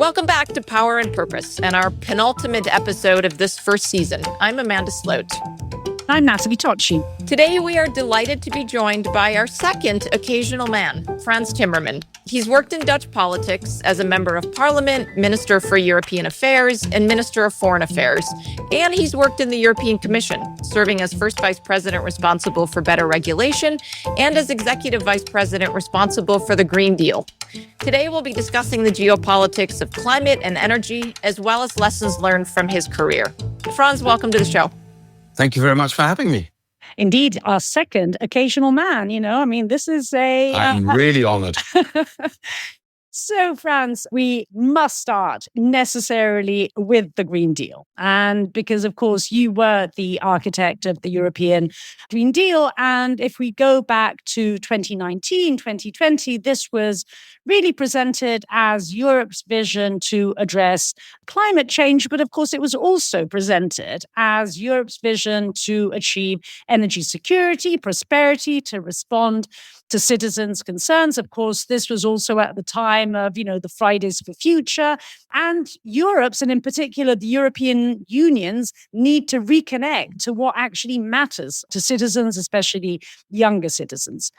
Welcome back to Power and Purpose and our penultimate episode of this first season. I'm Amanda Sloat. I'm Nathalie Tocci. Today we are delighted to be joined by our second occasional man, Frans Timmermans. He's worked in Dutch politics as a member of parliament, Minister for European Affairs, and Minister of Foreign Affairs. And he's worked in the European Commission, serving as First Vice President responsible for better regulation and as Executive Vice President responsible for the Green Deal. Today we'll be discussing the geopolitics of climate and energy, as well as lessons learned from his career. Frans, welcome to the show. Thank you very much for having me. Indeed, our second occasional man. This is I'm really honored. So, Frans, we must start necessarily with the Green Deal. And because, of course, you were the architect of the European Green Deal. And if we go back to 2019, 2020, this was really presented as Europe's vision to address climate change. But of course, it was also presented as Europe's vision to achieve energy security, prosperity, to respond to citizens' concerns. Of course, this was also at the time of, the Fridays for Future. And Europe's, and in particular, the European Union's need to reconnect to what actually matters to citizens, especially younger citizens.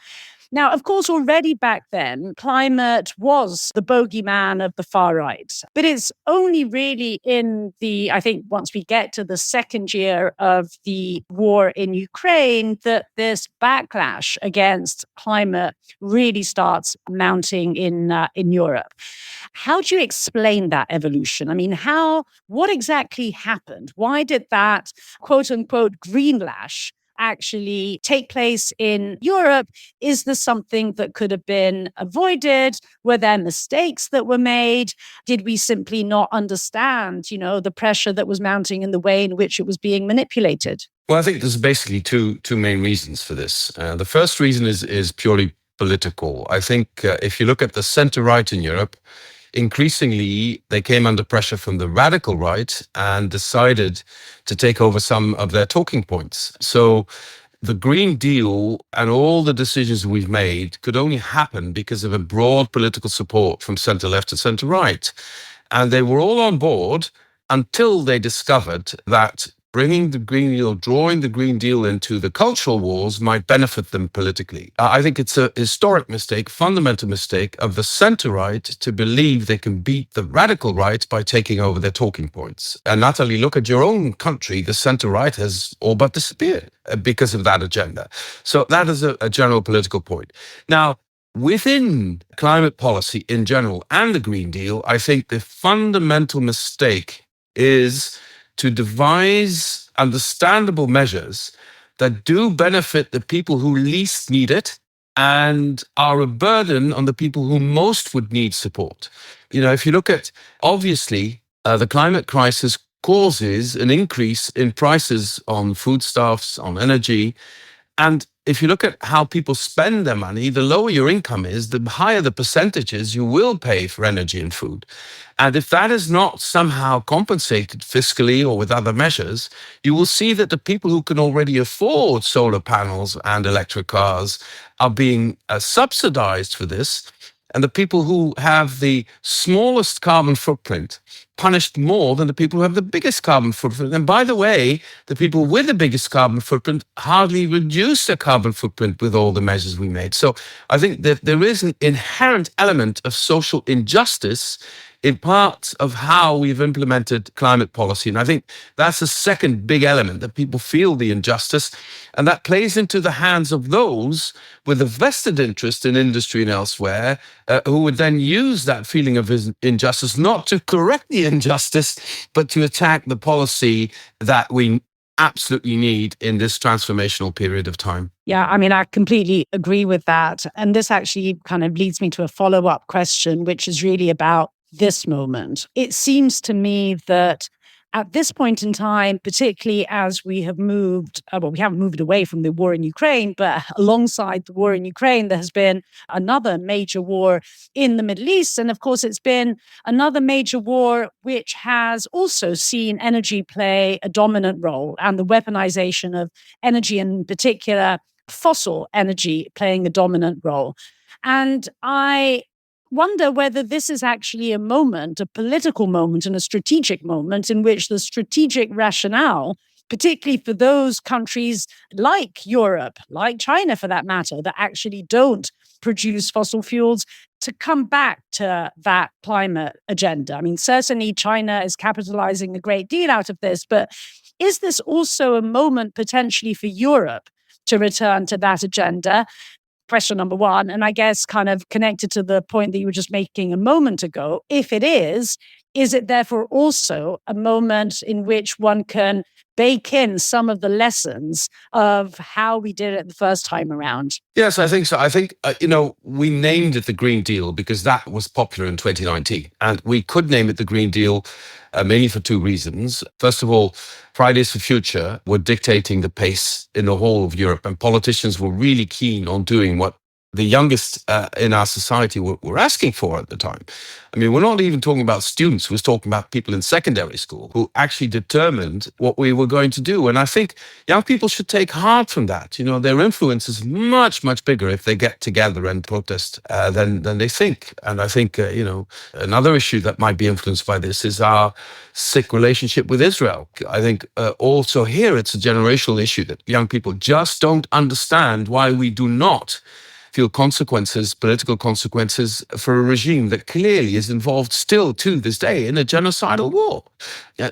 Now, of course, already back then, climate was the bogeyman of the far right. But it's only really I think once we get to the second year of the war in Ukraine, that this backlash against climate really starts mounting in Europe. How do you explain that evolution? I mean, what exactly happened? Why did that quote unquote greenlash actually take place in Europe? Is this something that could have been avoided? Were there mistakes that were made? Did we simply not understand, the pressure that was mounting and the way in which it was being manipulated? Well, I think there's basically two main reasons for this. The first reason is purely political. I think if you look at the center-right in Europe, increasingly, they came under pressure from the radical right and decided to take over some of their talking points. So the Green Deal and all the decisions we've made could only happen because of a broad political support from center-left and center-right. And they were all on board until they discovered that bringing the Green Deal, drawing the Green Deal into the cultural wars might benefit them politically. I think it's a historic mistake, fundamental mistake of the center-right to believe they can beat the radical right by taking over their talking points. And Nathalie, look at your own country. The center-right has all but disappeared because of that agenda. So that is a general political point. Now, within climate policy in general and the Green Deal, I think the fundamental mistake is to devise understandable measures that do benefit the people who least need it and are a burden on the people who most would need support. If you look at, obviously, the climate crisis causes an increase in prices on foodstuffs, on energy. And if you look at how people spend their money, the lower your income is, the higher the percentages you will pay for energy and food. And if that is not somehow compensated fiscally or with other measures, you will see that the people who can already afford solar panels and electric cars are being subsidized for this. And the people who have the smallest carbon footprint punished more than the people who have the biggest carbon footprint. And by the way, the people with the biggest carbon footprint hardly reduce their carbon footprint with all the measures we made. So I think that there is an inherent element of social injustice in parts of how we've implemented climate policy. And I think that's the second big element, that people feel the injustice. And that plays into the hands of those with a vested interest in industry and elsewhere, who would then use that feeling of injustice, not to correct the injustice, but to attack the policy that we absolutely need in this transformational period of time. Yeah, I mean, I completely agree with that. And this actually kind of leads me to a follow-up question, which is really about this moment. It seems to me that at this point in time, particularly as we have moved, we haven't moved away from the war in Ukraine, but alongside the war in Ukraine, there has been another major war in the Middle East. And of course, it's been another major war which has also seen energy play a dominant role, and the weaponization of energy, in particular, fossil energy, playing a dominant role. And I wonder whether this is actually a moment, a political moment and a strategic moment in which the strategic rationale, particularly for those countries like Europe, like China for that matter, that actually don't produce fossil fuels, to come back to that climate agenda. I mean, certainly China is capitalizing a great deal out of this, but is this also a moment potentially for Europe to return to that agenda? Question number one. And I guess kind of connected to the point that you were just making a moment ago, if it is it therefore also a moment in which one can bake in some of the lessons of how we did it the first time around? Yes, I think so. I think, we named it the Green Deal because that was popular in 2019. And we could name it the Green Deal mainly for two reasons. First of all, Fridays for Future were dictating the pace in the whole of Europe, and politicians were really keen on doing what the youngest in our society were asking for at the time. I mean, we're not even talking about students. We're talking about people in secondary school who actually determined what we were going to do. And I think young people should take heart from that. Their influence is much, much bigger if they get together and protest than they think. And I think, another issue that might be influenced by this is our sick relationship with Israel. I think also here it's a generational issue that young people just don't understand why we do not feel consequences, political consequences for a regime that clearly is involved still to this day in a genocidal war.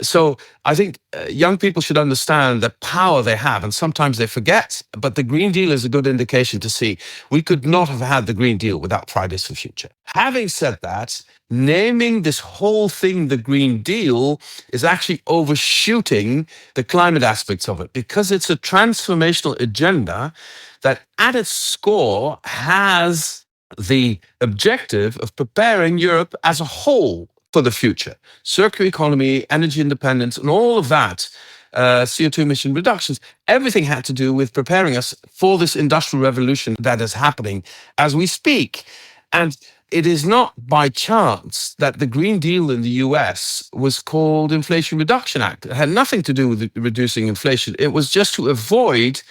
So I think young people should understand the power they have, and sometimes they forget, but the Green Deal is a good indication to see we could not have had the Green Deal without Fridays for Future. Having said that, naming this whole thing the Green Deal is actually overshooting the climate aspects of it, because it's a transformational agenda that at its core has the objective of preparing Europe as a whole for the future. Circular economy, energy independence, and all of that, CO2 emission reductions, everything had to do with preparing us for this industrial revolution that is happening as we speak. And it is not by chance that the Green Deal in the US was called Inflation Reduction Act. It had nothing to do with reducing inflation. It was just to avoid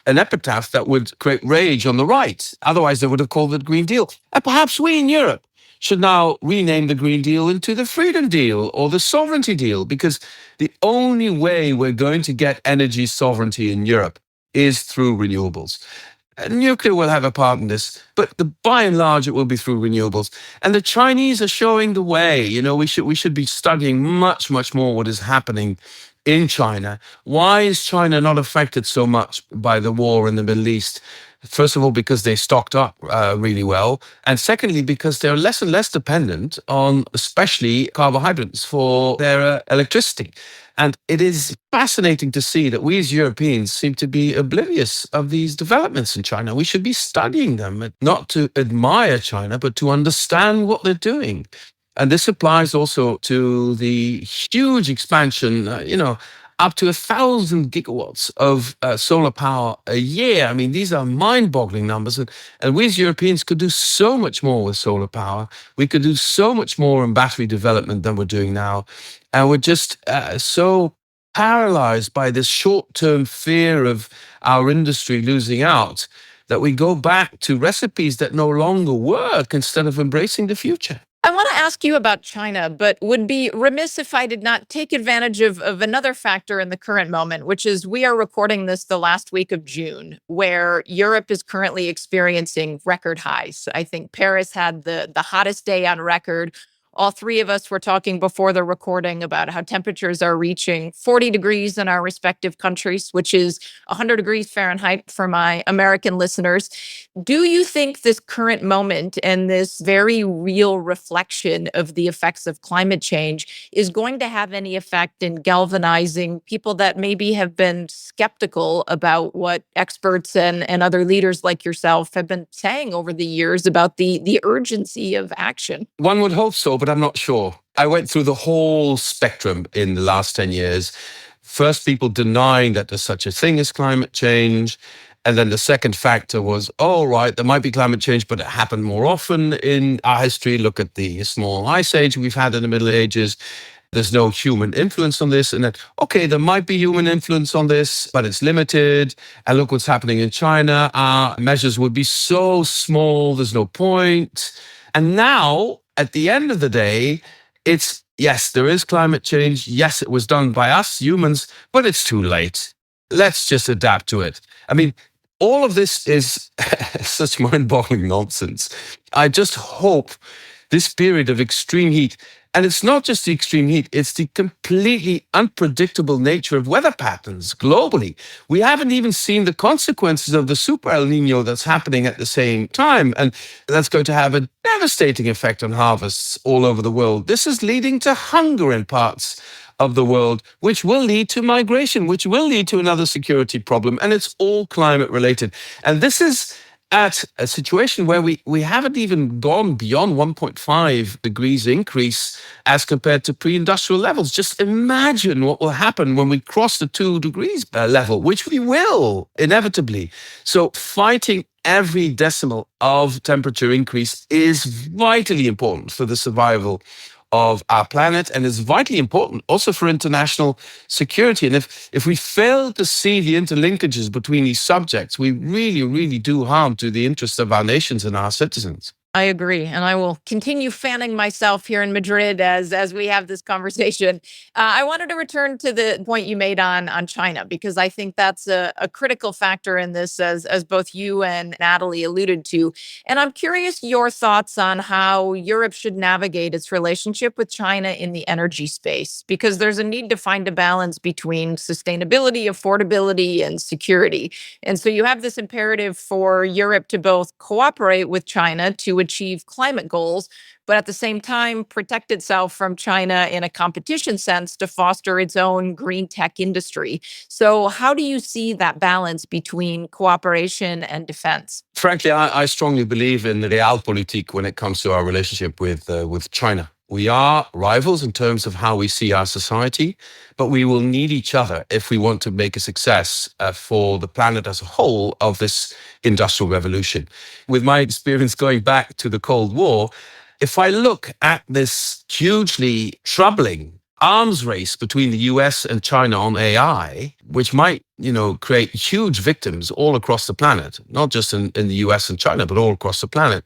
an epitaph that would create rage on the right. Otherwise, they would have called it Green Deal. And perhaps we in Europe should now rename the Green Deal into the Freedom Deal or the Sovereignty Deal, because the only way we're going to get energy sovereignty in Europe is through renewables. Nuclear will have a part in this, but by and large, it will be through renewables. And the Chinese are showing the way. We should be studying much, much more what is happening in China. Why is China not affected so much by the war in the Middle East? First of all, because they stocked up really well. And secondly, because they're less and less dependent on especially carbohydrates for their electricity. And it is fascinating to see that we as Europeans seem to be oblivious of these developments in China. We should be studying them, not to admire China, but to understand what they're doing. And this applies also to the huge expansion, up to 1,000 gigawatts of solar power a year. I mean, these are mind-boggling numbers. And we as Europeans could do so much more with solar power. We could do so much more in battery development than we're doing now. And we're just so paralyzed by this short-term fear of our industry losing out that we go back to recipes that no longer work instead of embracing the future. I want to ask you about China, but would be remiss if I did not take advantage of another factor in the current moment, which is we are recording this the last week of June, where Europe is currently experiencing record highs. I think Paris had the hottest day on record. All three of us were talking before the recording about how temperatures are reaching 40 degrees in our respective countries, which is 100 degrees Fahrenheit for my American listeners. Do you think this current moment and this very real reflection of the effects of climate change is going to have any effect in galvanizing people that maybe have been skeptical about what experts and other leaders like yourself have been saying over the years about the urgency of action? One would hope so, but I'm not sure. I went through the whole spectrum in the last 10 years. First, people denying that there's such a thing as climate change. And then the second factor was, oh, right, there might be climate change, but it happened more often in our history. Look at the small ice age we've had in the Middle Ages. There's no human influence on this. And then, okay, there might be human influence on this, but it's limited. And look what's happening in China. Our measures would be so small, there's no point. And now, at the end of the day, it's, yes, there is climate change. Yes, it was done by us humans, but it's too late. Let's just adapt to it. I mean, all of this is such mind-boggling nonsense. I just hope this period of extreme heat, and it's not just the extreme heat, it's the completely unpredictable nature of weather patterns globally. We haven't even seen the consequences of the super El Nino that's happening at the same time, and that's going to have a devastating effect on harvests all over the world. This is leading to hunger in parts of the world, which will lead to migration, which will lead to another security problem, and it's all climate related. And this is at a situation where we haven't even gone beyond 1.5 degrees increase as compared to pre-industrial levels. Just imagine what will happen when we cross the 2 degrees level, which we will inevitably. So fighting every decimal of temperature increase is vitally important for the survival of our planet, and is vitally important also for international security. And if we fail to see the interlinkages between these subjects, we really, really do harm to the interests of our nations and our citizens. I agree. And I will continue fanning myself here in Madrid as we have this conversation. I wanted to return to the point you made on China, because I think that's a critical factor in this, as both you and Nathalie alluded to. And I'm curious your thoughts on how Europe should navigate its relationship with China in the energy space, because there's a need to find a balance between sustainability, affordability, and security. And so you have this imperative for Europe to both cooperate with China to achieve climate goals, but at the same time protect itself from China in a competition sense to foster its own green tech industry. So how do you see that balance between cooperation and defense? Frankly, I strongly believe in the realpolitik when it comes to our relationship with China. We are rivals in terms of how we see our society, but we will need each other if we want to make a success for the planet as a whole of this industrial revolution. With my experience going back to the Cold War, if I look at this hugely troubling arms race between the US and China on AI, which might, create huge victims all across the planet, not just in the US and China, but all across the planet,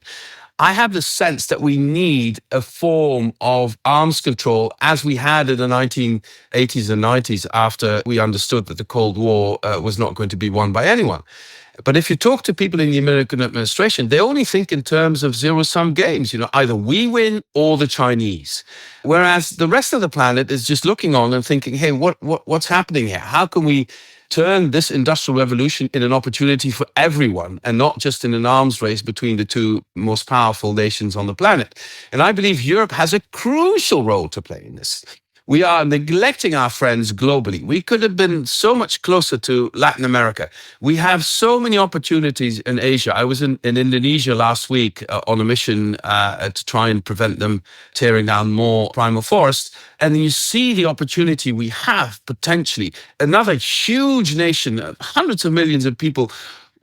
I have the sense that we need a form of arms control as we had in the 1980s and 90s after we understood that the Cold War was not going to be won by anyone. But if you talk to people in the American administration, they only think in terms of zero-sum games. Either we win or the Chinese. Whereas the rest of the planet is just looking on and thinking, hey, what's happening here? How can we turn this industrial revolution in an opportunity for everyone and not just in an arms race between the two most powerful nations on the planet? And I believe Europe has a crucial role to play in this. We are neglecting our friends globally. We could have been so much closer to Latin America. We have so many opportunities in Asia. I was in Indonesia last week on a mission to try and prevent them tearing down more primal forests. And you see the opportunity we have potentially. Another huge nation, hundreds of millions of people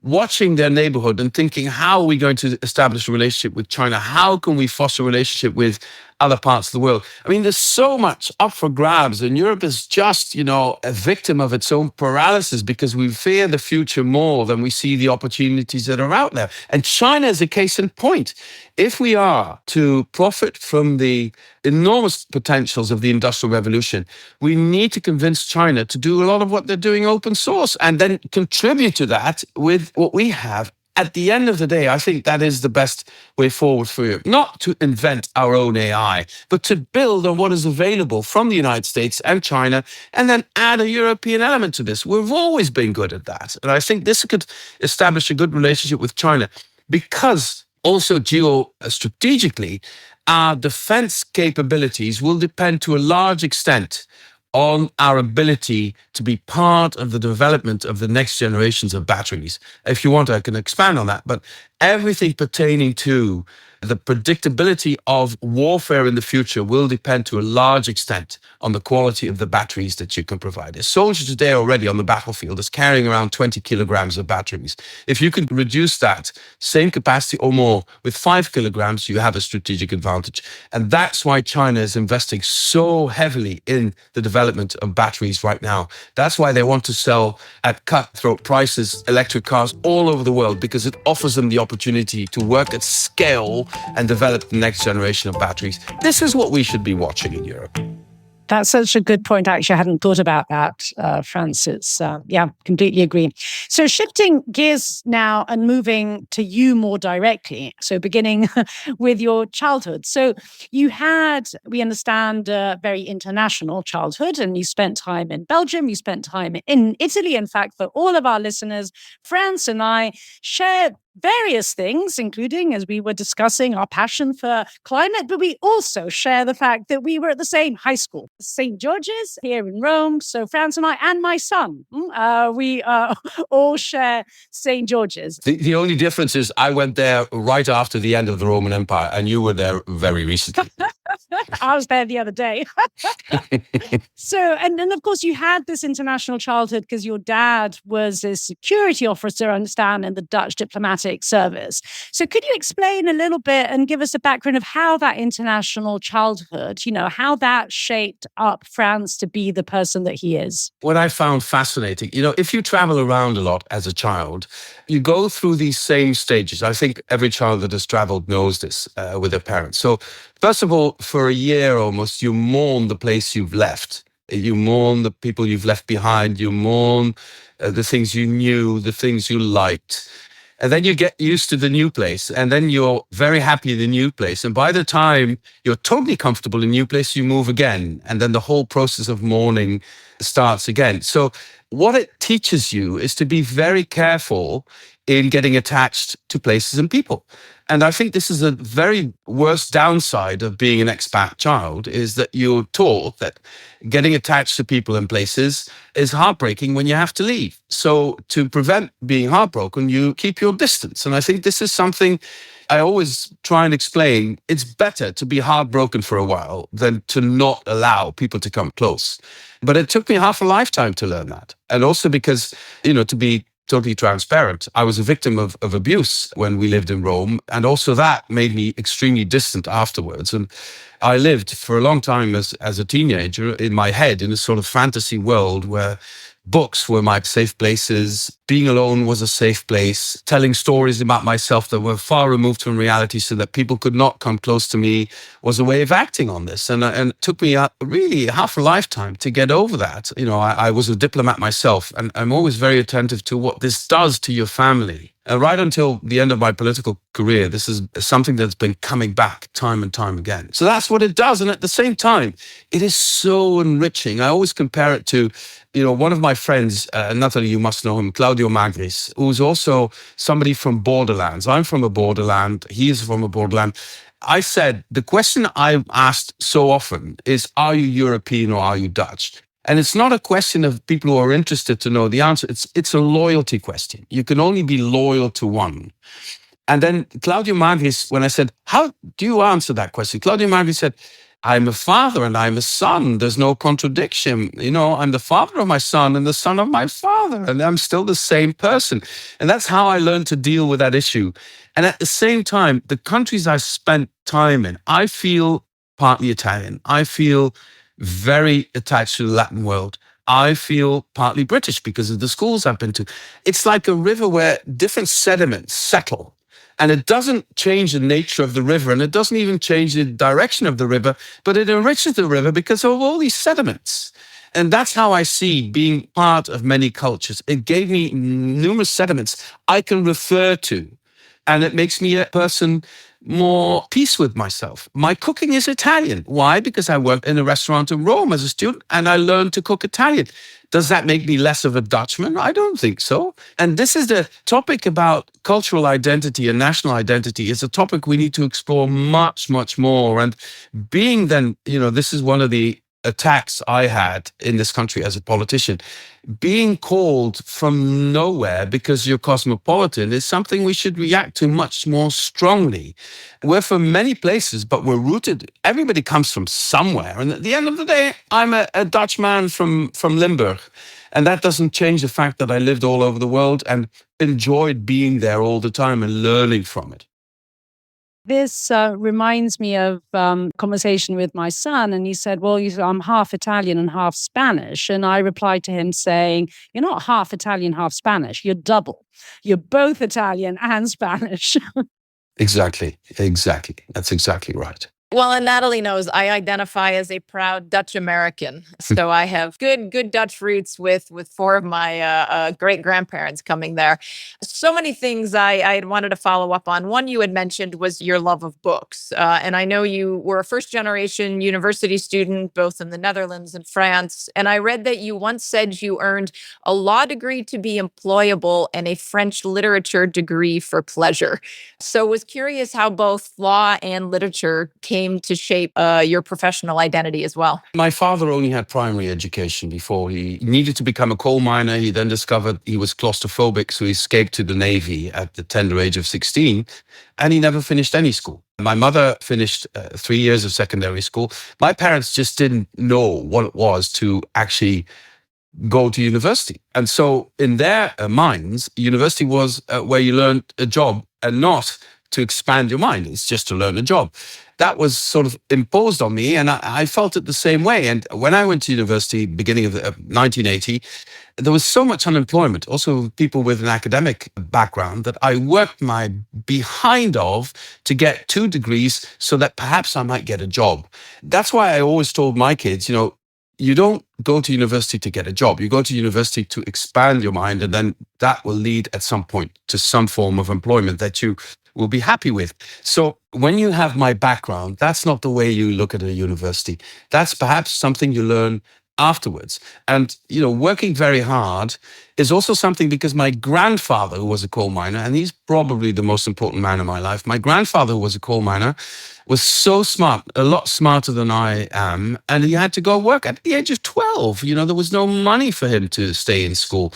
watching their neighborhood and thinking, how are we going to establish a relationship with China? How can we foster a relationship with other parts of the world? I mean, there's so much up for grabs, and Europe is just, a victim of its own paralysis because we fear the future more than we see the opportunities that are out there. And China is a case in point. If we are to profit from the enormous potentials of the Industrial Revolution, we need to convince China to do a lot of what they're doing open source and then contribute to that with what we have. At the end of the day, I think that is the best way forward for Europe. Not to invent our own AI, but to build on what is available from the United States and China, and then add a European element to this. We've always been good at that. And I think this could establish a good relationship with China, because also geostrategically, our defense capabilities will depend to a large extent on our ability to be part of the development of the next generations of batteries. If you want, I can expand on that. But everything pertaining to the predictability of warfare in the future will depend to a large extent on the quality of the batteries that you can provide. A soldier today already on the battlefield is carrying around 20 kilograms of batteries. If you can reduce that same capacity or more with 5 kilograms, you have a strategic advantage. And that's why China is investing so heavily in the development of batteries right now. That's why they want to sell at cutthroat prices electric cars all over the world, because it offers them the opportunity to work at scale and develop the next generation of batteries. This is what we should be watching in Europe. That's such a good point. Actually, I hadn't thought about that, Francis. Yeah, completely agree. So shifting gears now and moving to you more directly. So beginning with your childhood. So you had, we understand, a very international childhood, and you spent time in Belgium, you spent time in Italy. In fact, for all of our listeners, Frans and I share various things, including, as we were discussing, our passion for climate, but we also share the fact that we were at the same high school, St. George's here in Rome. So Frans and I and my son, we all share St. George's. The only difference is I went there right after the end of the Roman Empire, and you were there very recently. I was there the other day. So, and then of course you had this international childhood because your dad was a security officer, I understand, in the Dutch diplomatic service. So could you explain a little bit and give us a background of how that international childhood, how that shaped up Frans to be the person that he is? What I found fascinating, if you travel around a lot as a child, you go through these same stages. I think every child that has traveled knows this with their parents. So first of all, for a year almost, you mourn the place you've left. You mourn the people you've left behind. You mourn the things you knew, the things you liked. And then you get used to the new place. And then you're very happy in the new place. And by the time you're totally comfortable in the new place, you move again. And then the whole process of mourning starts again. So what it teaches you is to be very careful in getting attached to places and people. And I think this is a very worst downside of being an expat child, is that you're taught that getting attached to people and places is heartbreaking when you have to leave. So to prevent being heartbroken, you keep your distance. And I think this is something I always try and explain. It's better to be heartbroken for a while than to not allow people to come close. But it took me half a lifetime to learn that. And also because, to be totally transparent, I was a victim of abuse when we lived in Rome. And also that made me extremely distant afterwards. And I lived for a long time as a teenager in my head in a sort of fantasy world where books were my safe places, being alone was a safe place, telling stories about myself that were far removed from reality so that people could not come close to me was a way of acting on this. And it took me really half a lifetime to get over that. I was a diplomat myself, and I'm always very attentive to what this does to your family. Right until the end of my political career, this is something that's been coming back time and time again. So that's what it does. And at the same time, it is so enriching. I always compare it to, one of my friends, Nathalie, you must know him, Claudio Magris, who's also somebody from borderlands. I'm from a borderland. He is from a borderland. I said, the question I'm asked so often is, are you European or are you Dutch? And it's not a question of people who are interested to know the answer. It's a loyalty question. You can only be loyal to one. And then Claudio Magris, when I said, how do you answer that question? Claudio Magris said, I'm a father and I'm a son. There's no contradiction. I'm the father of my son and the son of my father, and I'm still the same person. And that's how I learned to deal with that issue. And at the same time, the countries I spent time in, I feel partly Italian. I feel very attached to the Latin world. I feel partly British because of the schools I've been to. It's like a river where different sediments settle. And it doesn't change the nature of the river, and it doesn't even change the direction of the river, but it enriches the river because of all these sediments. And that's how I see being part of many cultures. It gave me numerous sediments I can refer to, and it makes me a person more peace with myself. My cooking is Italian. Why? Because I worked in a restaurant in Rome as a student and I learned to cook Italian. Does that make me less of a Dutchman? I don't think so. And this is the topic about cultural identity and national identity. It's a topic we need to explore much, much more. And being then, this is one of the attacks I had in this country as a politician, being called from nowhere because you're cosmopolitan is something we should react to much more strongly. We're from many places, but we're rooted. Everybody comes from somewhere. And at the end of the day, I'm a Dutch man from Limburg. And that doesn't change the fact that I lived all over the world and enjoyed being there all the time and learning from it. This reminds me of conversation with my son, and he said, well, I'm half Italian and half Spanish. And I replied to him saying, you're not half Italian, half Spanish. You're double. You're both Italian and Spanish. Exactly. That's exactly right. Well, and Nathalie knows I identify as a proud Dutch American. So I have good Dutch roots with four of my great grandparents coming there. So many things I had wanted to follow up on. One you had mentioned was your love of books. And I know you were a first generation university student, both in the Netherlands and France. And I read that you once said you earned a law degree to be employable and a French literature degree for pleasure. So was curious how both law and literature came to shape your professional identity as well. My father only had primary education before he needed to become a coal miner. He then discovered he was claustrophobic, so he escaped to the Navy at the tender age of 16, and he never finished any school. My mother finished 3 years of secondary school. My parents just didn't know what it was to actually go to university. And so in their minds, university was where you learned a job and not to expand your mind. It's just to learn a job. That was sort of imposed on me, and I felt it the same way. And when I went to university, beginning of 1980, there was so much unemployment, also people with an academic background, that I worked my behind off to get 2 degrees so that perhaps I might get a job. That's why I always told my kids, you don't go to university to get a job. You go to university to expand your mind, and then that will lead at some point to some form of employment that you will be happy with. So when you have my background, that's not the way you look at a university. That's perhaps something you learn afterwards. And, working very hard is also something, because my grandfather, who was a coal miner, and he's probably the most important man in my life, my grandfather, who was a coal miner, was so smart, a lot smarter than I am, and he had to go work at the age of 12. There was no money for him to stay in school.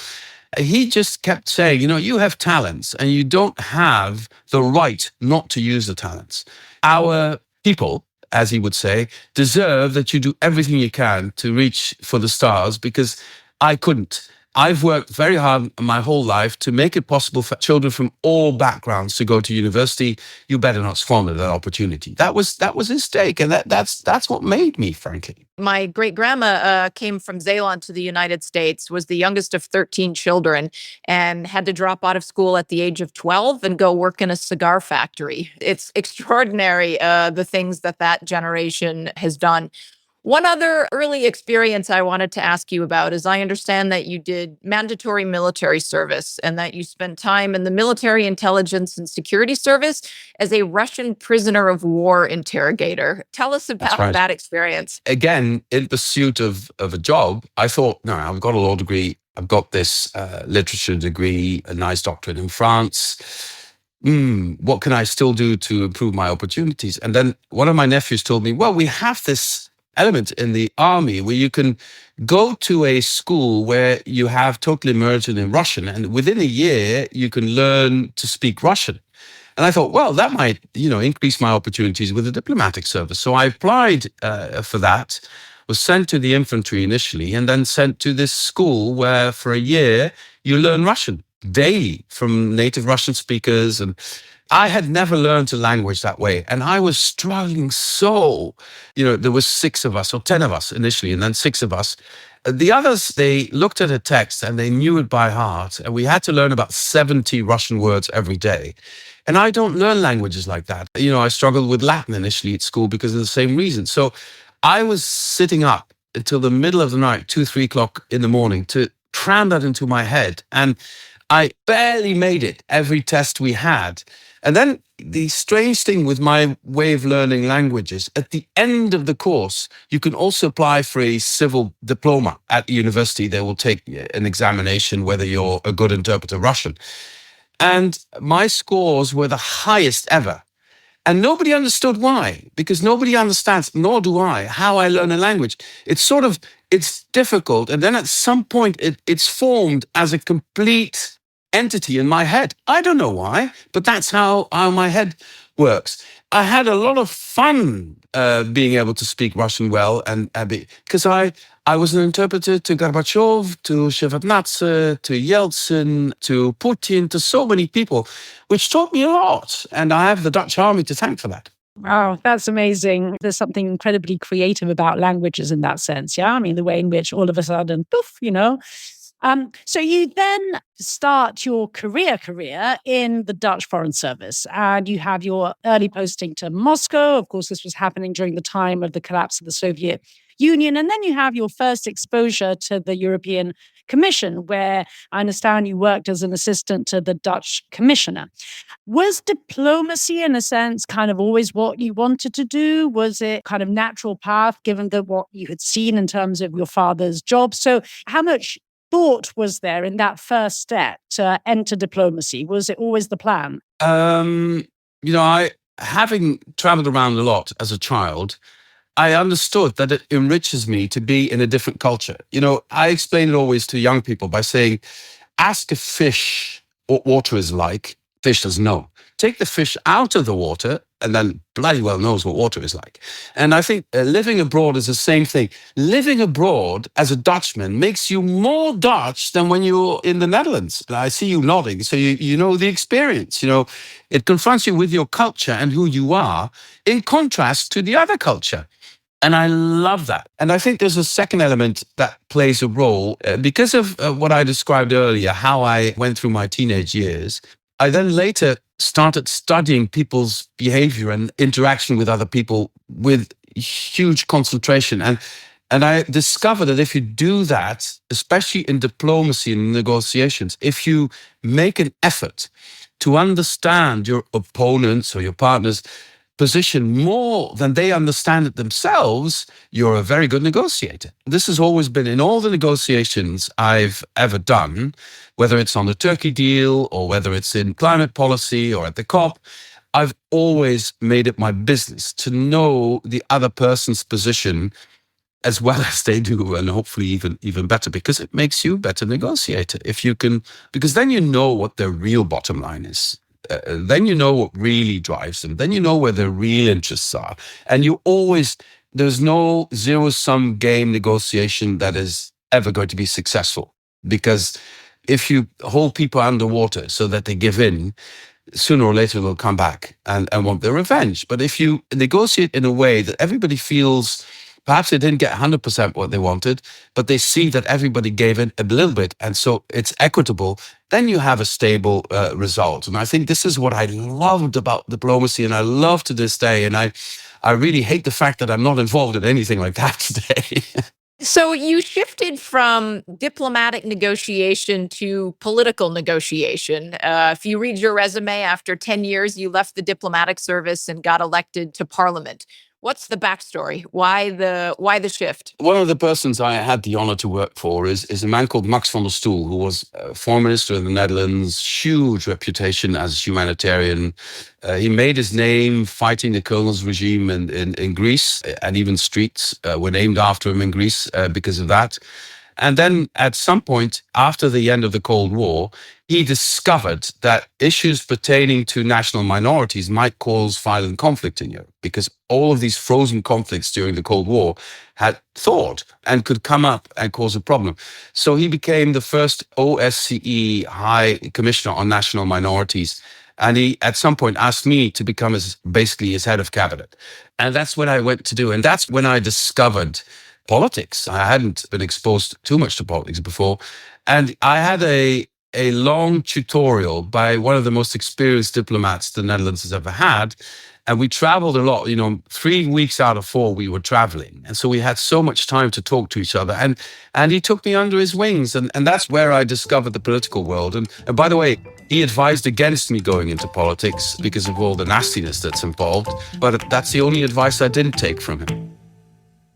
He just kept saying, you have talents and you don't have the right not to use the talents. Our people, as he would say, deserve that you do everything you can to reach for the stars, because I couldn't. I've worked very hard my whole life to make it possible for children from all backgrounds to go to university. You better not squander that opportunity. That was his stake, and that's what made me, frankly. My great grandma came from Zeeland to the United States, was the youngest of 13 children, and had to drop out of school at the age of 12 and go work in a cigar factory. It's extraordinary, the things that generation has done. One other early experience I wanted to ask you about is I understand that you did mandatory military service and that you spent time in the military intelligence and security service as a Russian prisoner of war interrogator. Tell us about that experience. Again, in pursuit of a job, I thought, no, I've got a law degree. I've got this literature degree, a nice doctorate in France. What can I still do to improve my opportunities? And then one of my nephews told me, well, we have this element in the army where you can go to a school where you have total immersion in Russian, and within a year you can learn to speak Russian. And I thought, well, that might, increase my opportunities with the diplomatic service. So I applied for that, was sent to the infantry initially, and then sent to this school where for a year you learn Russian daily from native Russian speakers. And I had never learned a language that way. And I was struggling so, there was 6 of us or 10 of us initially, and then 6 of us. The others, they looked at a text and they knew it by heart. And we had to learn about 70 Russian words every day. And I don't learn languages like that. I struggled with Latin initially at school because of the same reason. So I was sitting up until the middle of the night, 2, 3 o'clock in the morning, to cram that into my head. And I barely made it every test we had. And then the strange thing with my way of learning languages, at the end of the course, you can also apply for a civil diploma at the university. They will take an examination whether you're a good interpreter Russian. And my scores were the highest ever. And nobody understood why, because nobody understands, nor do I, how I learn a language. It's difficult. And then at some point, it's formed as a complete entity in my head. I don't know why, but that's how my head works. I had a lot of fun being able to speak Russian well, and because I was an interpreter to Gorbachev, to Shevardnadze, to Yeltsin, to Putin, to so many people, which taught me a lot. And I have the Dutch army to thank for that. Wow, that's amazing. There's something incredibly creative about languages in that sense. Yeah. I mean, the way in which all of a sudden, poof, So you then start your career in the Dutch Foreign Service, and you have your early posting to Moscow. Of course, this was happening during the time of the collapse of the Soviet Union. And then you have your first exposure to the European Commission, where I understand you worked as an assistant to the Dutch commissioner. Was diplomacy, in a sense, kind of always what you wanted to do? Was it kind of natural path, given that what you had seen in terms of your father's job? So how much thought was there in that first step to enter diplomacy? Was it always the plan? Having traveled around a lot as a child, I understood that it enriches me to be in a different culture. I explain it always to young people by saying, ask a fish what water is like. Fish doesn't know. Take the fish out of the water and then bloody well knows what water is like. And I think living abroad is the same thing. Living abroad as a Dutchman makes you more Dutch than when you're in the Netherlands. I see you nodding, so you know the experience. It confronts you with your culture and who you are in contrast to the other culture. And I love that. And I think there's a second element that plays a role because of what I described earlier, how I went through my teenage years. I then later started studying people's behavior and interaction with other people with huge concentration. And I discovered that if you do that, especially in diplomacy and negotiations, if you make an effort to understand your opponents or your partner's position more than they understand it themselves, you're a very good negotiator. This has always been in all the negotiations I've ever done, whether it's on the Turkey deal or whether it's in climate policy or at the COP. I've always made it my business to know the other person's position as well as they do, and hopefully even better, because it makes you a better negotiator if you can, because then you know what their real bottom line is. Then you know what really drives them. Then you know where their real interests are. And there's no zero-sum game negotiation that is ever going to be successful. Because if you hold people underwater so that they give in, sooner or later they'll come back and want their revenge. But if you negotiate in a way that everybody feels perhaps they didn't get 100% what they wanted, but they see that everybody gave in a little bit, and so it's equitable, then you have a stable result. And I think this is what I loved about diplomacy, and I love to this day. And I really hate the fact that I'm not involved in anything like that today. So you shifted from diplomatic negotiation to political negotiation. If you read your resume, after 10 years, you left the diplomatic service and got elected to parliament. What's the backstory? Why the shift? One of the persons I had the honor to work for is a man called Max van der Stoel, who was foreign minister in the Netherlands, huge reputation as humanitarian. He made his name fighting the colonel's regime in Greece, and even streets were named after him in Greece because of that. And then at some point after the end of the Cold War, he discovered that issues pertaining to national minorities might cause violent conflict in Europe, because all of these frozen conflicts during the Cold War had thawed and could come up and cause a problem. So he became the first OSCE High Commissioner on National Minorities. And he, at some point, asked me to become basically his head of cabinet. And that's what I went to do. And that's when I discovered politics. I hadn't been exposed too much to politics before. And I had a long tutorial by one of the most experienced diplomats the Netherlands has ever had. And we traveled a lot, 3 weeks out of 4, we were traveling. And so we had so much time to talk to each other. And he took me under his wings. And that's where I discovered the political world. And by the way, he advised against me going into politics because of all the nastiness that's involved. But that's the only advice I didn't take from him.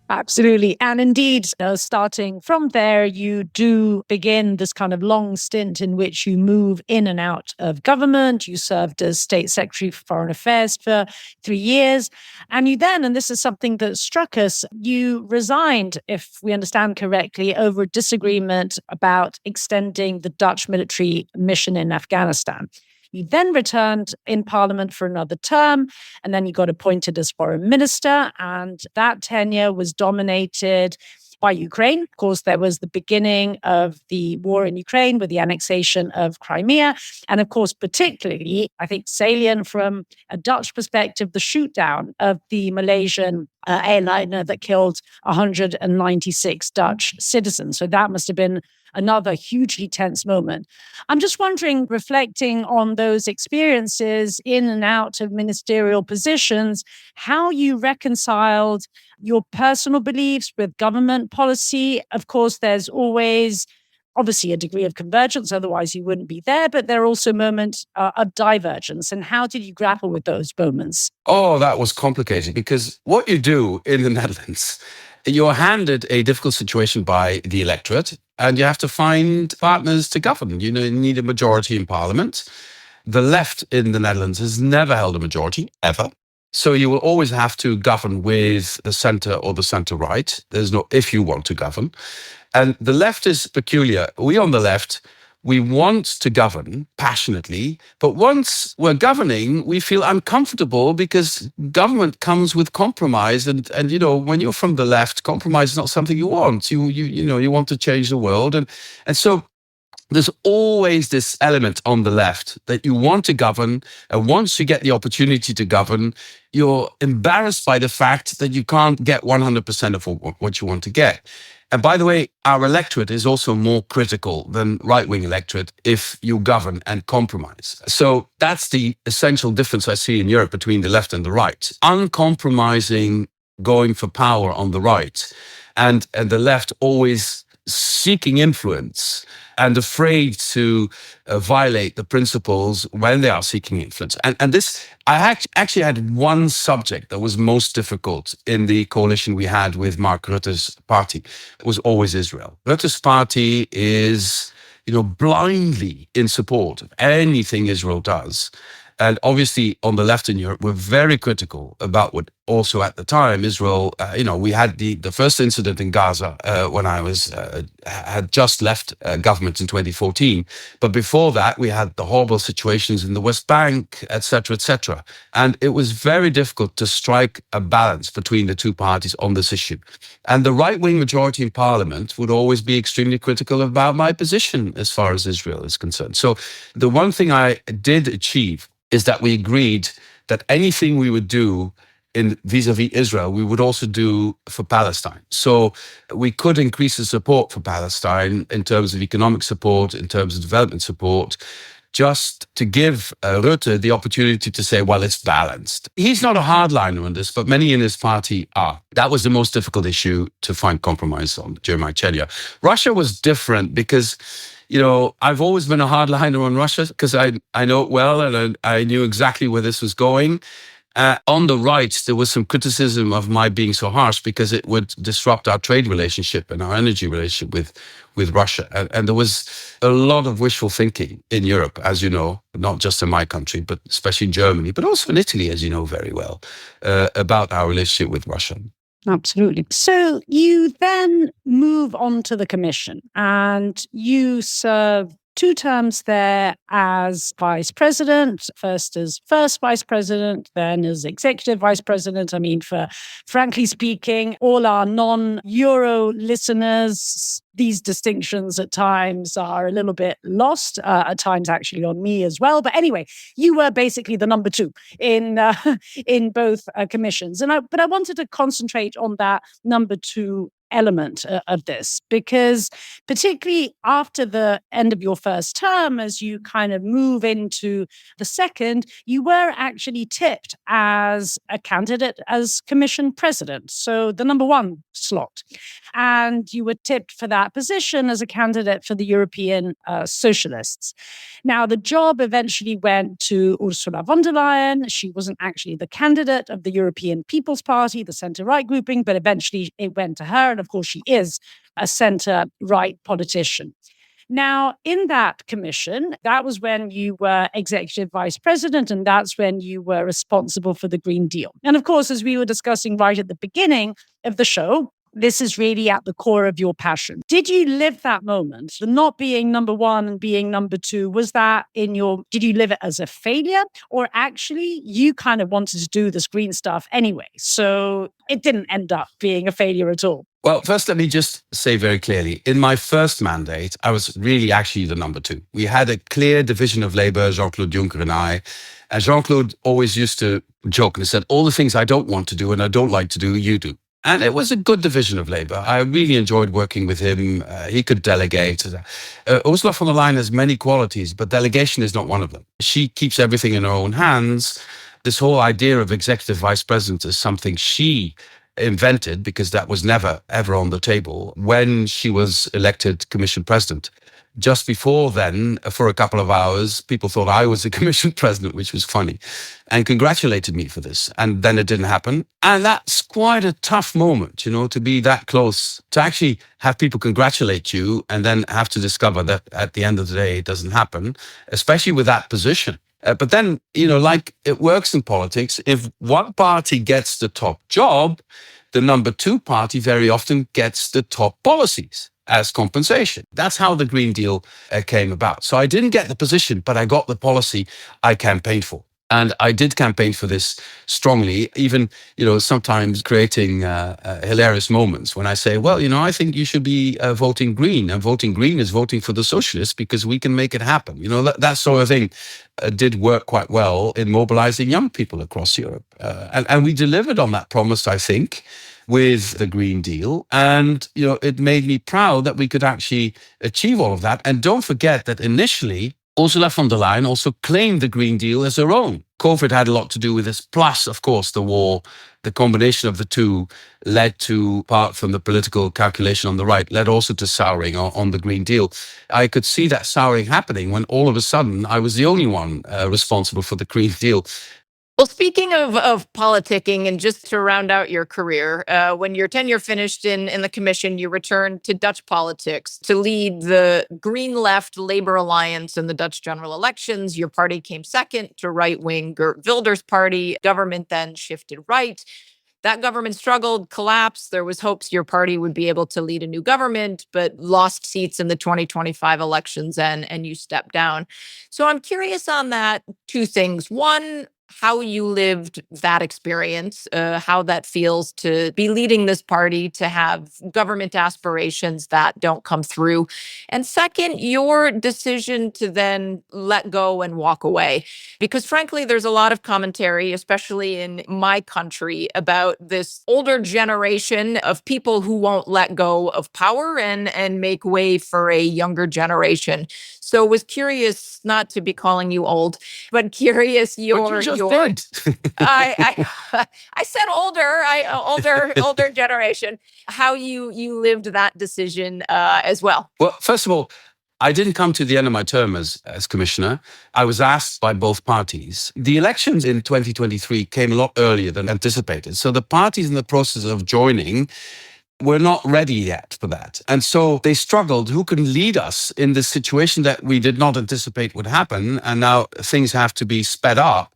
Absolutely. And indeed, starting from there, you do begin this kind of long stint in which you move in and out of government. You served as State Secretary for Foreign Affairs for 3 years. And you then, and this is something that struck us, you resigned, if we understand correctly, over a disagreement about extending the Dutch military mission in Afghanistan. You then returned in Parliament for another term, and then you got appointed as foreign minister. And that tenure was dominated by Ukraine. Of course, there was the beginning of the war in Ukraine with the annexation of Crimea. And of course, particularly, I think, salient from a Dutch perspective, the shoot down of the Malaysian airliner that killed 196 Dutch citizens. So that must have been another hugely tense moment. I'm just wondering, reflecting on those experiences in and out of ministerial positions, how you reconciled your personal beliefs with government policy. Of course, there's always obviously a degree of convergence, otherwise you wouldn't be there, but there are also moments of divergence. And how did you grapple with those moments? Oh, that was complicated because what you do in the Netherlands, you're handed a difficult situation by the electorate and you have to find partners to govern. You need a majority in parliament. The left in the Netherlands has never held a majority, ever. So you will always have to govern with the center or the center right. There's no if you want to govern. And the left is peculiar. We on the left, we want to govern passionately, but once we're governing, we feel uncomfortable because government comes with compromise. And when you're from the left, compromise is not something you want. You want to change the world. And so there's always this element on the left that you want to govern. And once you get the opportunity to govern, you're embarrassed by the fact that you can't get 100% of what you want to get. And by the way, our electorate is also more critical than right-wing electorate if you govern and compromise. So that's the essential difference I see in Europe between the left and the right. Uncompromising, going for power on the right, and the left always seeking influence and afraid to violate the principles when they are seeking influence. And this, I actually had one subject that was most difficult in the coalition we had with Mark Rutte's party. It was always Israel. Rutte's party is, blindly in support of anything Israel does. And obviously, on the left in Europe, we're very critical about what also at the time Israel, we had the first incident in Gaza when I had just left government in 2014. But before that, we had the horrible situations in the West Bank, et cetera, et cetera. And it was very difficult to strike a balance between the two parties on this issue. And the right-wing majority in parliament would always be extremely critical about my position as far as Israel is concerned. So the one thing I did achieve is that we agreed that anything we would do in vis-a-vis Israel, we would also do for Palestine. So we could increase the support for Palestine in terms of economic support, in terms of development support, just to give Rutte the opportunity to say, well, it's balanced. He's not a hardliner on this, but many in his party are. That was the most difficult issue to find compromise on during my tenure. Russia was different because I've always been a hardliner on Russia because I know it well and I knew exactly where this was going. On the right, there was some criticism of my being so harsh because it would disrupt our trade relationship and our energy relationship with Russia. And there was a lot of wishful thinking in Europe, as you know, not just in my country, but especially in Germany, but also in Italy, as you know very well, about our relationship with Russia. Absolutely. So you then move on to the commission and you serve 2 terms there as vice president, first as first vice president, then as executive vice president. I mean, frankly speaking, all our non-Euro listeners, these distinctions at times are a little bit lost, at times actually on me as well. But anyway, you were basically the number 2 in both commissions. But I wanted to concentrate on that number 2 element of this, because particularly after the end of your first term, as you kind of move into the second, you were actually tipped as a candidate as Commission president, so the number one slot. And you were tipped for that position as a candidate for the European Socialists. Now, the job eventually went to Ursula von der Leyen. She wasn't actually the candidate of the European People's Party, the centre-right grouping, but eventually it went to her. And of course, she is a centre-right politician. Now, in that commission, that was when you were executive vice president, and that's when you were responsible for the Green Deal. And of course, as we were discussing right at the beginning of the show, this is really at the core of your passion. Did you live that moment, the not being number one and being number two? Was that did you live it as a failure, or actually you kind of wanted to do this green stuff anyway? So it didn't end up being a failure at all. Well, first, let me just say very clearly, in my first mandate, I was really actually the number two. We had a clear division of labor, Jean-Claude Juncker and I. And Jean-Claude always used to joke and said, all the things I don't want to do and I don't like to do, you do. And it was a good division of labor. I really enjoyed working with him. He could delegate. Ursula von der Leyen has many qualities, but delegation is not one of them. She keeps everything in her own hands. This whole idea of executive vice president is something she invented, because that was never, ever on the table when she was elected Commission president. Just before then, for a couple of hours, people thought I was the Commission president, which was funny, and congratulated me for this. And then it didn't happen. And that's quite a tough moment, to be that close, to actually have people congratulate you and then have to discover that at the end of the day, it doesn't happen, especially with that position. But then, like it works in politics, if one party gets the top job, the number two party very often gets the top policies as compensation. That's how the Green Deal came about. So I didn't get the position, but I got the policy I campaigned for. And I did campaign for this strongly, even, sometimes creating hilarious moments when I say, well, I think you should be voting green. And voting green is voting for the socialists because we can make it happen. That sort of thing did work quite well in mobilizing young people across Europe. And we delivered on that promise, I think, with the Green Deal. And, it made me proud that we could actually achieve all of that. And don't forget that initially, Ursula von der Leyen also claimed the Green Deal as her own. COVID had a lot to do with this, plus, of course, the war. The combination of the two led to, apart from the political calculation on the right, led also to souring on the Green Deal. I could see that souring happening when all of a sudden I was the only one responsible for the Green Deal. Well, speaking of politicking, and just to round out your career, when your tenure finished in the commission, you returned to Dutch politics to lead the Green Left Labour Alliance in the Dutch general elections. Your party came second to right-wing Geert Wilders' party. Government then shifted right. That government struggled, collapsed. There was hopes your party would be able to lead a new government, but lost seats in the 2025 elections and you stepped down. So I'm curious on that, two things. One, how you lived that experience, how that feels to be leading this party, to have government aspirations that don't come through. And second, your decision to then let go and walk away. Because frankly, there's a lot of commentary, especially in my country, about this older generation of people who won't let go of power and make way for a younger generation. So was curious, not to be calling you old, but curious But you just did. I said older generation, how you lived that decision as well. Well, first of all, I didn't come to the end of my term as commissioner. I was asked by both parties. The elections in 2023 came a lot earlier than anticipated. So the parties in the process of joining were not ready yet for that. And so they struggled. Who can lead us in this situation that we did not anticipate would happen? And now things have to be sped up.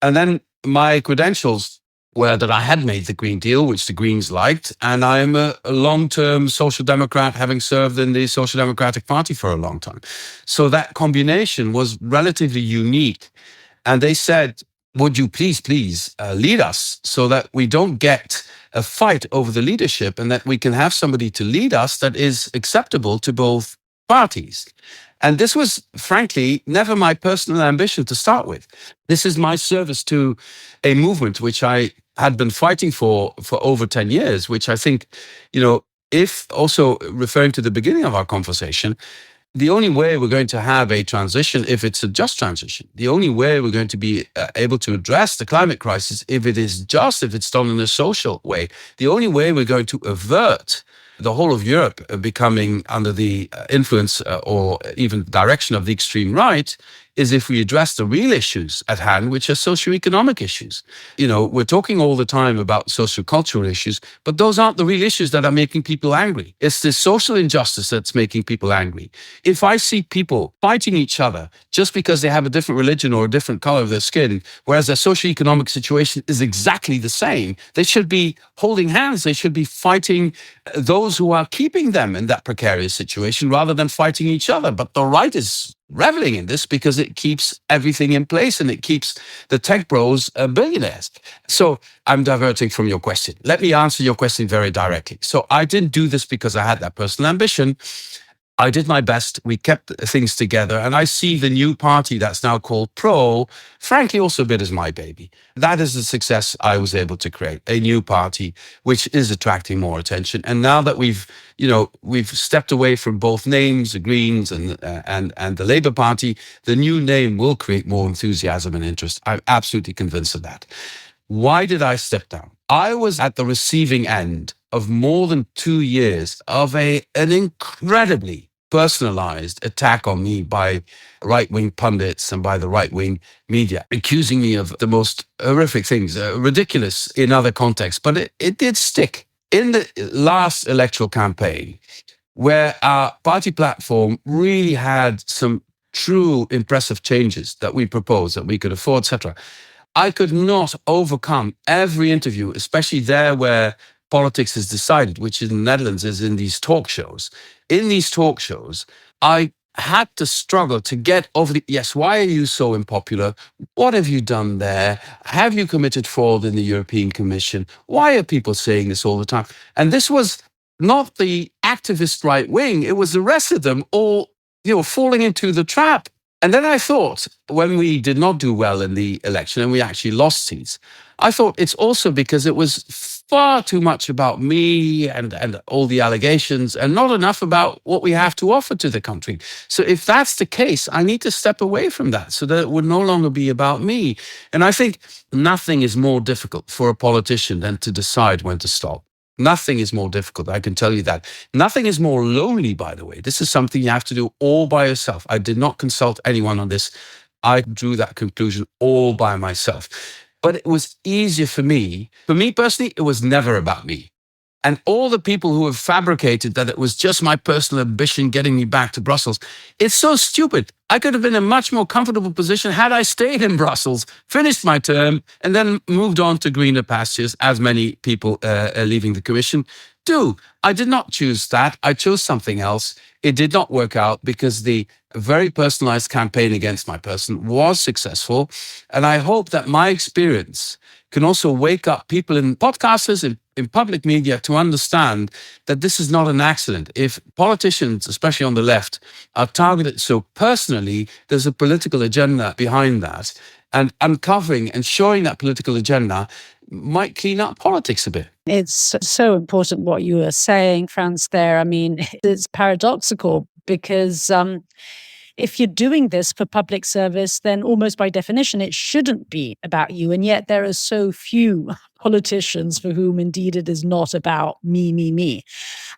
And then my credentials were that I had made the Green Deal, which the Greens liked. And I'm a long-term Social Democrat, having served in the Social Democratic Party for a long time. So that combination was relatively unique. And they said, would you please lead us so that we don't get a fight over the leadership and that we can have somebody to lead us that is acceptable to both parties. And this was, frankly, never my personal ambition to start with. This is my service to a movement which I had been fighting for over 10 years, which I think, If also referring to the beginning of our conversation, the only way we're going to have a transition, if it's a just transition, the only way we're going to be able to address the climate crisis, if it is just, if it's done in a social way, the only way we're going to avert the whole of Europe becoming under the influence or even direction of the extreme right is if we address the real issues at hand, which are socioeconomic issues. We're talking all the time about sociocultural issues, but those aren't the real issues that are making people angry. It's the social injustice that's making people angry. If I see people fighting each other just because they have a different religion or a different color of their skin, whereas their socioeconomic situation is exactly the same, they should be holding hands. They should be fighting those who are keeping them in that precarious situation rather than fighting each other. But the right is reveling in this because it keeps everything in place and it keeps the tech bros billionaires. So I'm diverting from your question. Let me answer your question very directly. So I didn't do this because I had that personal ambition. I did my best. We kept things together. And I see the new party that's now called Pro, frankly, also a bit as my baby. That is the success I was able to create, a new party, which is attracting more attention. And now that we've stepped away from both names, the Greens and the Labour Party, the new name will create more enthusiasm and interest. I'm absolutely convinced of that. Why did I step down? I was at the receiving end of more than 2 years of an incredibly personalized attack on me by right-wing pundits and by the right-wing media, accusing me of the most horrific things, ridiculous in other contexts. But it did stick. In the last electoral campaign, where our party platform really had some true impressive changes that we proposed, that we could afford, etc., I could not overcome every interview, especially there where politics is decided, which in the Netherlands is in these talk shows. In these talk shows, I had to struggle to get over yes, why are you so unpopular? What have you done there? Have you committed fraud in the European Commission? Why are people saying this all the time? And this was not the activist right wing. It was the rest of them all, falling into the trap. And then I thought, when we did not do well in the election and we actually lost seats, I thought it's also because it was far too much about me and all the allegations and not enough about what we have to offer to the country. So if that's the case, I need to step away from that so that it would no longer be about me. And I think nothing is more difficult for a politician than to decide when to stop. Nothing is more difficult, I can tell you that. Nothing is more lonely, by the way. This is something you have to do all by yourself. I did not consult anyone on this. I drew that conclusion all by myself. But it was easier for me. For me personally, it was never about me. And all the people who have fabricated that it was just my personal ambition getting me back to Brussels, it's so stupid. I could have been in a much more comfortable position had I stayed in Brussels, finished my term, and then moved on to greener pastures, as many people leaving the Commission do. I did not choose that. I chose something else. It did not work out because the very personalized campaign against my person was successful. And I hope that my experience can also wake up people in podcasters, in public media, to understand that this is not an accident. If politicians, especially on the left, are targeted so personally, there's a political agenda behind that. And uncovering and showing that political agenda might clean up politics a bit. It's so important what you were saying, Frans, there. I mean, it's paradoxical because if you're doing this for public service, then almost by definition, it shouldn't be about you. And yet there are so few politicians for whom indeed it is not about me, me, me.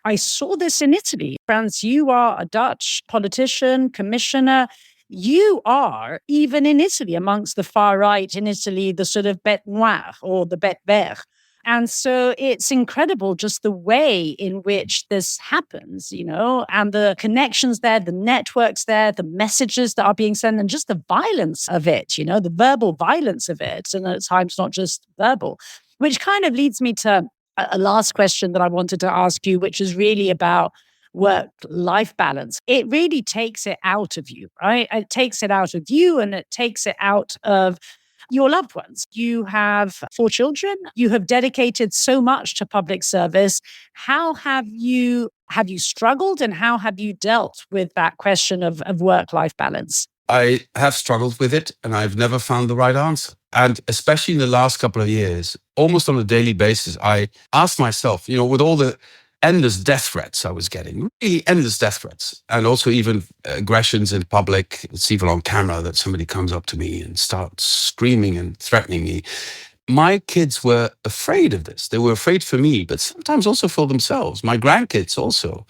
I saw this in Italy. Frans, you are a Dutch politician, commissioner. You are, even in Italy, amongst the far right in Italy, the sort of bête noire or the bête verte. And so it's incredible just the way in which this happens, and the connections there, the networks there, the messages that are being sent, and just the violence of it, the verbal violence of it, and at times not just verbal, which kind of leads me to a last question that I wanted to ask you, which is really about work-life balance. It really takes it out of you, right? It takes it out of you and it takes it out of your loved ones. You have 4 children. You have dedicated so much to public service. How have you struggled and how have you dealt with that question of work-life balance? I have struggled with it and I've never found the right answer. And especially in the last couple of years, almost on a daily basis, I ask myself, with all the endless death threats I was getting, really endless death threats. And also even aggressions in public. It's even on camera that somebody comes up to me and starts screaming and threatening me. My kids were afraid of this. They were afraid for me, but sometimes also for themselves, my grandkids also.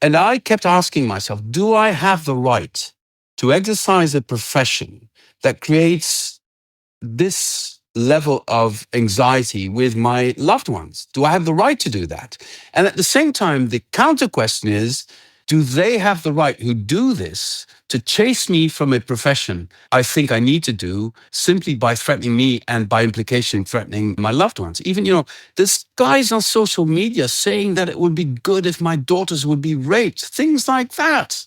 And I kept asking myself, do I have the right to exercise a profession that creates this level of anxiety with my loved ones? Do I have the right to do that? And at the same time, the counter question is, do they have the right who do this to chase me from a profession I think I need to do simply by threatening me and by implication threatening my loved ones? Even, there's guys on social media saying that it would be good if my daughters would be raped, things like that.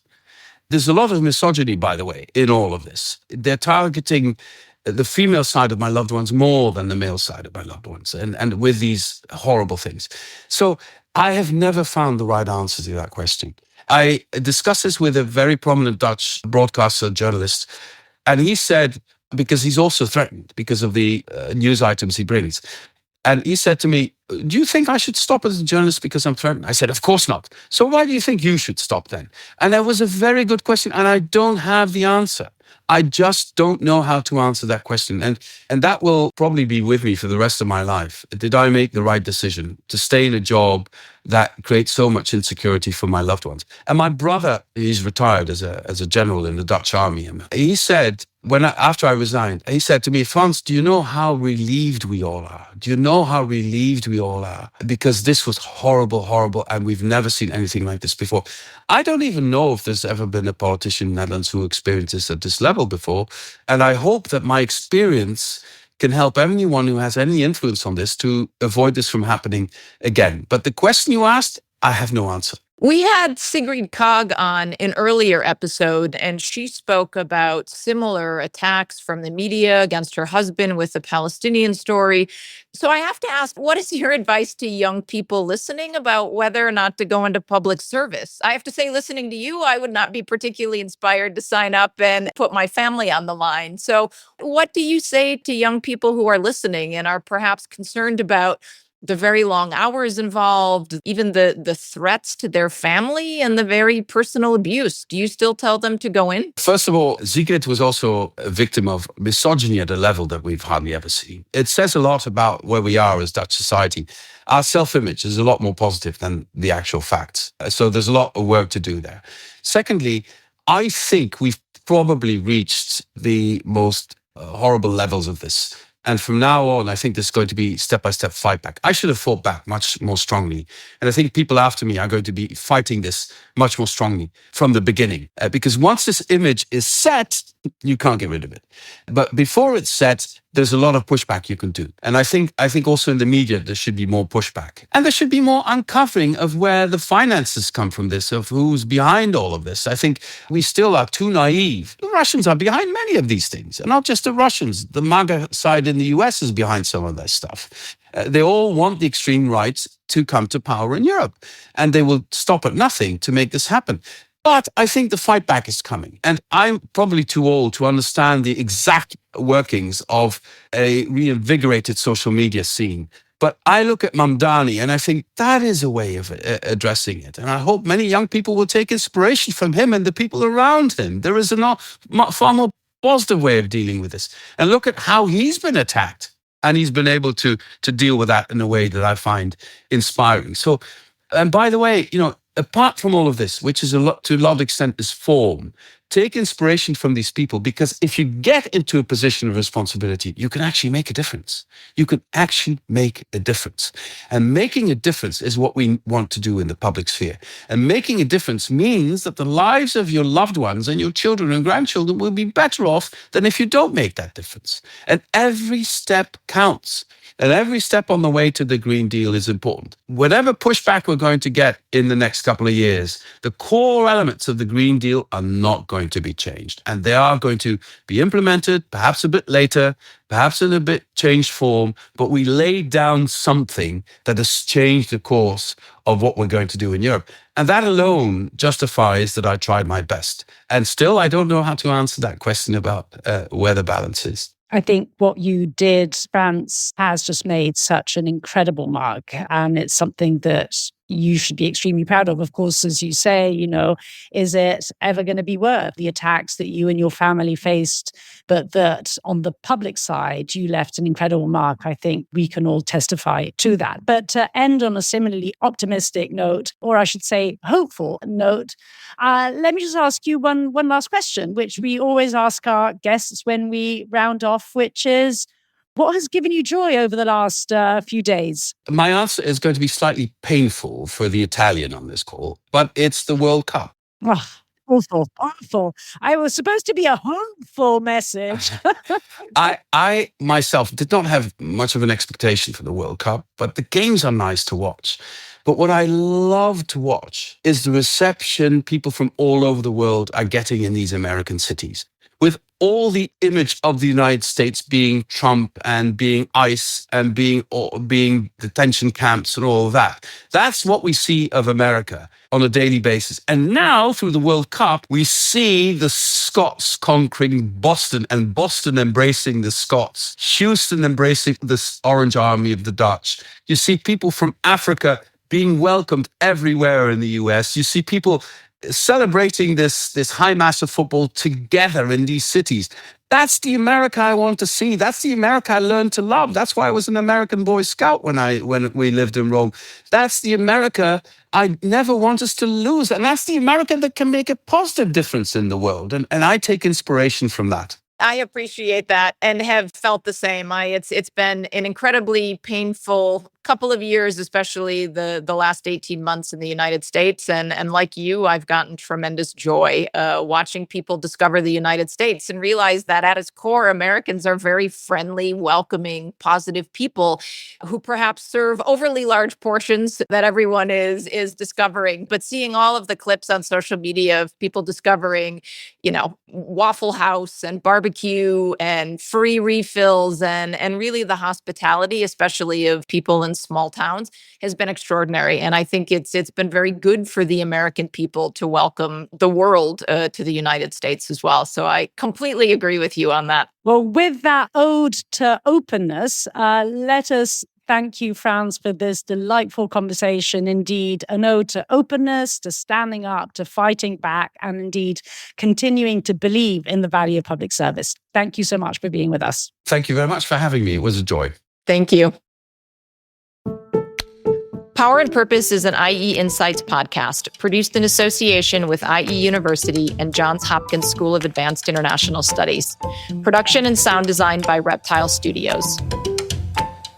There's a lot of misogyny, by the way, in all of this. They're targeting the female side of my loved ones more than the male side of my loved ones, and with these horrible things. So I have never found the right answer to that question. I discussed this with a very prominent Dutch broadcaster journalist, and he said, because he's also threatened because of the news items he brings, and he said to me, do you think I should stop as a journalist because I'm threatened? I said, of course not. So why do you think you should stop then? And that was a very good question, and I don't have the answer. I just don't know how to answer that question. And that will probably be with me for the rest of my life. Did I make the right decision to stay in a job that creates so much insecurity for my loved ones? And my brother, he's retired as a general in the Dutch army. And he said, after I resigned, he said to me, Frans, do you know how relieved we all are? Do you know how relieved we all are? Because this was horrible, horrible, and we've never seen anything like this before. I don't even know if there's ever been a politician in the Netherlands who experienced this at this level before. And I hope that my experience can help anyone who has any influence on this to avoid this from happening again. But the question you asked, I have no answer. We had Sigrid Kaag on an earlier episode, and she spoke about similar attacks from the media against her husband with the Palestinian story. So I have to ask, what is your advice to young people listening about whether or not to go into public service? I have to say, listening to you, I would not be particularly inspired to sign up and put my family on the line. So what do you say to young people who are listening and are perhaps concerned about the very long hours involved, even the threats to their family and the very personal abuse? Do you still tell them to go in? First of all, Sigrid was also a victim of misogyny at a level that we've hardly ever seen. It says a lot about where we are as Dutch society. Our self-image is a lot more positive than the actual facts. So there's a lot of work to do there. Secondly, I think we've probably reached the most horrible levels of this. And from now on, I think there's going to be step-by-step fight back. I should have fought back much more strongly. And I think people after me are going to be fighting this much more strongly from the beginning. Because once this image is set, you can't get rid of it. But before it's set, there's a lot of pushback you can do. And I think also in the media, there should be more pushback. And there should be more uncovering of where the finances come from this, of who's behind all of this. I think we still are too naive. The Russians are behind many of these things. And not just the Russians. The MAGA side in the US is behind some of that stuff. They all want the extreme right to come to power in Europe. And they will stop at nothing to make this happen. But I think the fight back is coming. And I'm probably too old to understand the exact workings of a reinvigorated social media scene. But I look at Mamdani and I think that is a way of addressing it. And I hope many young people will take inspiration from him and the people around him. There is a far more positive way of dealing with this. And look at how he's been attacked. And he's been able to deal with that in a way that I find inspiring. So, and by the way, apart from all of this, which is to a lot of extent is form, take inspiration from these people, because if you get into a position of responsibility, you can actually make a difference. You can actually make a difference. And making a difference is what we want to do in the public sphere. And making a difference means that the lives of your loved ones and your children and grandchildren will be better off than if you don't make that difference. And every step counts. And every step on the way to the Green Deal is important. Whatever pushback we're going to get in the next couple of years, the core elements of the Green Deal are not going to be changed. And they are going to be implemented, perhaps a bit later, perhaps in a bit changed form, but we laid down something that has changed the course of what we're going to do in Europe. And that alone justifies that I tried my best. And still, I don't know how to answer that question about where the balance is. I think what you did, Frans, has just made such an incredible mark. And it's something that you should be extremely proud of course, as you say, is it ever going to be worth the attacks that you and your family faced, but that on the public side, you left an incredible mark? I think we can all testify to that. But to end on a similarly optimistic note, or I should say hopeful note, let me just ask you one last question, which we always ask our guests when we round off, which is, what has given you joy over the last few days? My answer is going to be slightly painful for the Italian on this call, but it's the World Cup. Oh, awful. I was supposed to be a hopeful message. I myself did not have much of an expectation for the World Cup, but the games are nice to watch. But what I love to watch is the reception people from all over the world are getting in these American cities. With all the image of the United States being Trump and being ICE and being detention camps and all of that. That's what we see of America on a daily basis. And now through the World Cup, we see the Scots conquering Boston and Boston embracing the Scots, Houston embracing the Orange Army of the Dutch. You see people from Africa being welcomed everywhere in the US. You see people celebrating this high mass of football together in these cities. That's the America I want to see. That's the America I learned to love. That's why I was an American Boy Scout when we lived in Rome. That's the America I never want us to lose. And that's the America that can make a positive difference in the world. And I take inspiration from that. I appreciate that and have felt the same. It's been an incredibly painful couple of years, especially the last 18 months in the United States. And like you, I've gotten tremendous joy watching people discover the United States and realize that at its core, Americans are very friendly, welcoming, positive people who perhaps serve overly large portions that everyone is discovering. But seeing all of the clips on social media of people discovering, Waffle House and barbecue and free refills and really the hospitality, especially of people in small towns, has been extraordinary. And I think it's been very good for the American people to welcome the world to the United States as well. So I completely agree with you on that. Well, with that ode to openness, let us thank you, Frans, for this delightful conversation. Indeed, an ode to openness, to standing up, to fighting back, and indeed continuing to believe in the value of public service. Thank you so much for being with us. Thank you very much for having me. It was a joy. Thank you. Power and Purpose is an IE Insights podcast produced in association with IE University and Johns Hopkins School of Advanced International Studies. Production and sound design by Reptile Studios.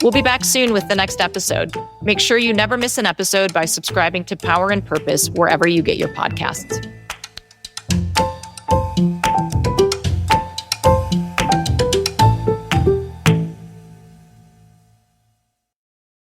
We'll be back soon with the next episode. Make sure you never miss an episode by subscribing to Power and Purpose wherever you get your podcasts.